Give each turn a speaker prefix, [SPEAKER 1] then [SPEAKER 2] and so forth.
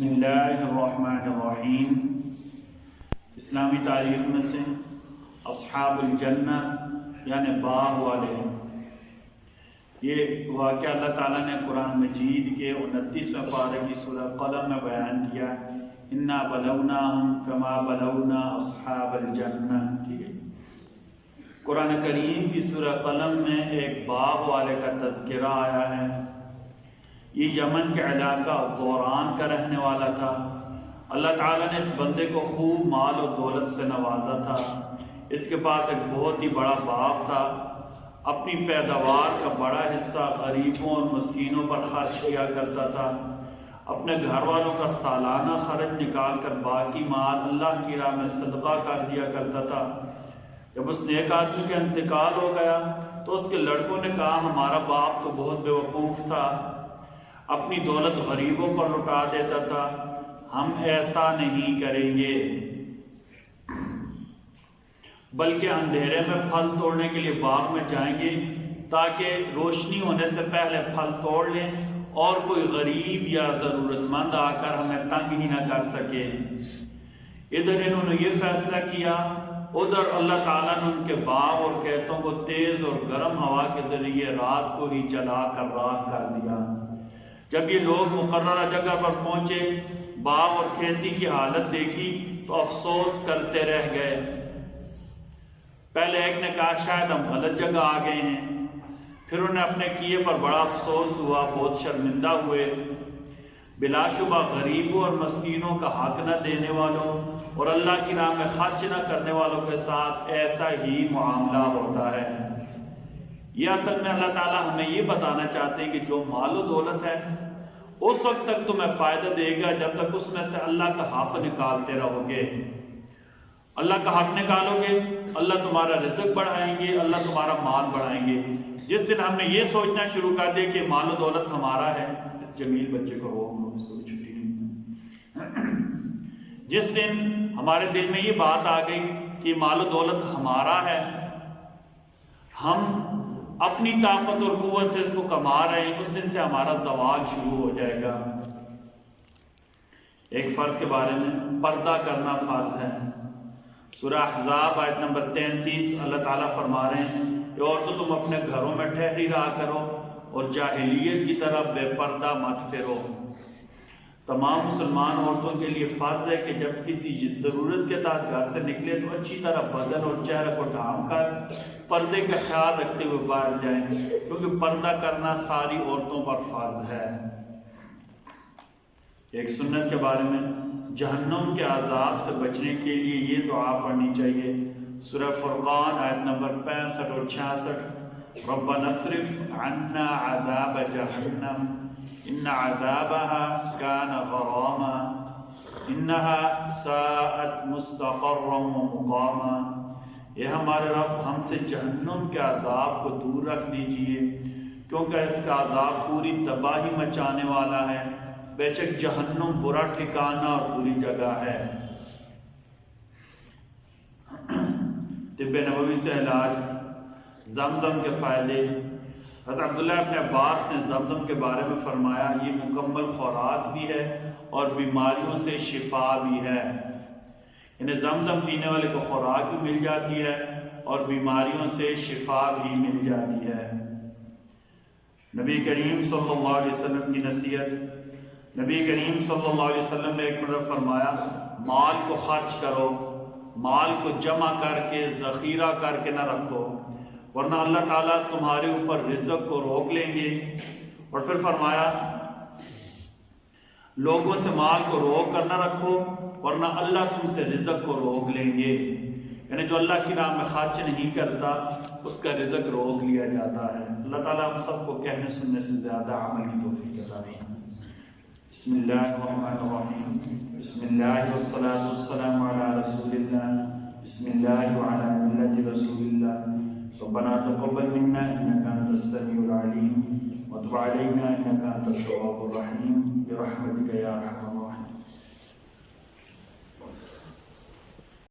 [SPEAKER 1] بسم اللہ الرحمن الرحیم۔ اسلامی تاریخ میں سے اصحاب الجنہ یعنی باغ والے ہیں۔ یہ واقعہ اللہ تعالیٰ نے قرآن مجید کے 29ویں پارے کی سورہ قلم میں بیان کیا، انا بلوناہم کما بلونا اصحاب الجنہ۔ ٹھیک ہے، قرآن کریم کی سورہ قلم میں ایک باغ والے کا تذکرہ آیا ہے۔ یہ یمن کے علاقہ غوران کا رہنے والا تھا۔ اللہ تعالیٰ نے اس بندے کو خوب مال و دولت سے نوازا تھا۔ اس کے پاس ایک بہت ہی بڑا باغ تھا۔ اپنی پیداوار کا بڑا حصہ غریبوں اور مسکینوں پر خرچ کیا کرتا تھا۔ اپنے گھر والوں کا سالانہ خرچ نکال کر باقی مال اللہ کی راہ میں صدقہ کر دیا کرتا تھا۔ جب اس نیک آدمی کا انتقال ہو گیا تو اس کے لڑکوں نے کہا، ہمارا باپ تو بہت بیوقوف تھا، اپنی دولت غریبوں پر لٹا دیتا تھا، ہم ایسا نہیں کریں گے، بلکہ اندھیرے میں پھل توڑنے کے لیے باغ میں جائیں گے تاکہ روشنی ہونے سے پہلے پھل توڑ لیں اور کوئی غریب یا ضرورت مند آ کر ہمیں تنگ ہی نہ کر سکے۔ ادھر انہوں نے یہ فیصلہ کیا، ادھر اللہ تعالیٰ نے ان کے باغ اور کھیتوں کو تیز اور گرم ہوا کے ذریعے رات کو ہی جلا کر راکھ کر دیا۔ جب یہ لوگ مقررہ جگہ پر پہنچے، باغ اور کھیتی کی حالت دیکھی تو افسوس کرتے رہ گئے۔ پہلے ایک نے کہا شاید ہم غلط جگہ آ گئے ہیں، پھر انہیں اپنے کیے پر بڑا افسوس ہوا، بہت شرمندہ ہوئے۔ بلا شبہ غریبوں اور مسکینوں کا حق نہ دینے والوں اور اللہ کی راہ میں خرچ نہ کرنے والوں کے ساتھ ایسا ہی معاملہ ہوتا ہے۔ یہ اصل میں اللہ تعالیٰ ہمیں یہ بتانا چاہتے ہیں کہ جو مال و دولت ہے اس وقت تک تمہیں فائدہ دے گا جب تک اس میں سے اللہ کا حق نکالتے رہو گے۔ اللہ کا حق نکالو گے، اللہ تمہارا رزق بڑھائیں گے، اللہ تمہارا مال بڑھائیں گے۔ جس دن ہم نے یہ سوچنا شروع کر دیا کہ مال و دولت ہمارا ہے، اس جمیل بچے کو روک، اس کو بھی چھٹی نہیں۔ جس دن ہمارے دل میں یہ بات آ گئی کہ مال و دولت ہمارا ہے، ہم اپنی طاقت اور قوت سے اس کو کما رہے ہیں، اس دن سے ہمارا زوال شروع ہو جائے گا۔ ایک فرض کے بارے میں، پردہ کرنا فرض ہے۔ سورہ احزاب آیت نمبر 33 اللہ تعالیٰ فرما رہے ہیں کہ عورتوں تم اپنے گھروں میں ٹھہری رہا کرو اور جاہلیت کی طرح بے پردہ مت پھرو۔ تمام مسلمان عورتوں کے لیے فرض ہے کہ جب کسی ضرورت کے تحت گھر سے نکلے تو اچھی طرح بدن اور چہرے کو ڈھانپ کر پردے کا خیال رکھتے ہوئے باہر جائیں، کیونکہ پردہ کرنا ساری عورتوں پر فرض ہے۔ ایک سنت کے بارے میں، جہنم کے عذاب سے بچنے کے لیے یہ دعا پڑھنی چاہیے۔ سورہ فرقان آیت نمبر 65 اور 66، ربنا اصرف عنا عذاب جہنم ان عذابها كان غراما انها ساءت مستقرا ومقاما۔ یہ ہمارے رب ہم سے جہنم کے عذاب کو دور رکھ دیجئے، کیونکہ اس کا عذاب پوری تباہی مچانے والا ہے، بے شک جہنم برا ٹھکانہ اور بری جگہ ہے۔ طب نبوی سے علاج، زمزم کے فائدے۔ حضرت عبداللہ ابن عباس نے زمزم کے بارے میں فرمایا، یہ مکمل خوراک بھی ہے اور بیماریوں سے شفا بھی ہے۔ یعنی زمزم پینے والے کو خوراک بھی مل جاتی ہے اور بیماریوں سے شفا بھی مل جاتی ہے۔ نبی کریم صلی اللہ علیہ وسلم کی نصیحت، نبی کریم صلی اللہ علیہ وسلم نے ایک مرتبہ فرمایا، مال کو خرچ کرو، مال کو جمع کر کے ذخیرہ کر کے نہ رکھو، ورنہ اللہ تعالیٰ تمہارے اوپر رزق کو روک لیں گے۔ اور پھر فرمایا، لوگوں سے مال کو روک کر نہ رکھو ورنہ اللہ تم سے رزق کو روک لیں گے۔ یعنی جو اللہ کی راہ میں خرچ نہیں کرتا اس کا رزق روک لیا جاتا ہے۔ اللہ تعالیٰ ہم سب کو کہنے سننے سے زیادہ عمل کی توفیق عطا فرمائے۔ بسم اللہ الرحمن الرحیم، بسم اللہ والصلاة والسلام علی رسول اللہ، بسم اللہ وعلی ملت رسول اللہ۔ ربنا تقبل منا انك انت السميع العليم وتب علينا انك انت التواب الرحيم برحمتك يا ارحم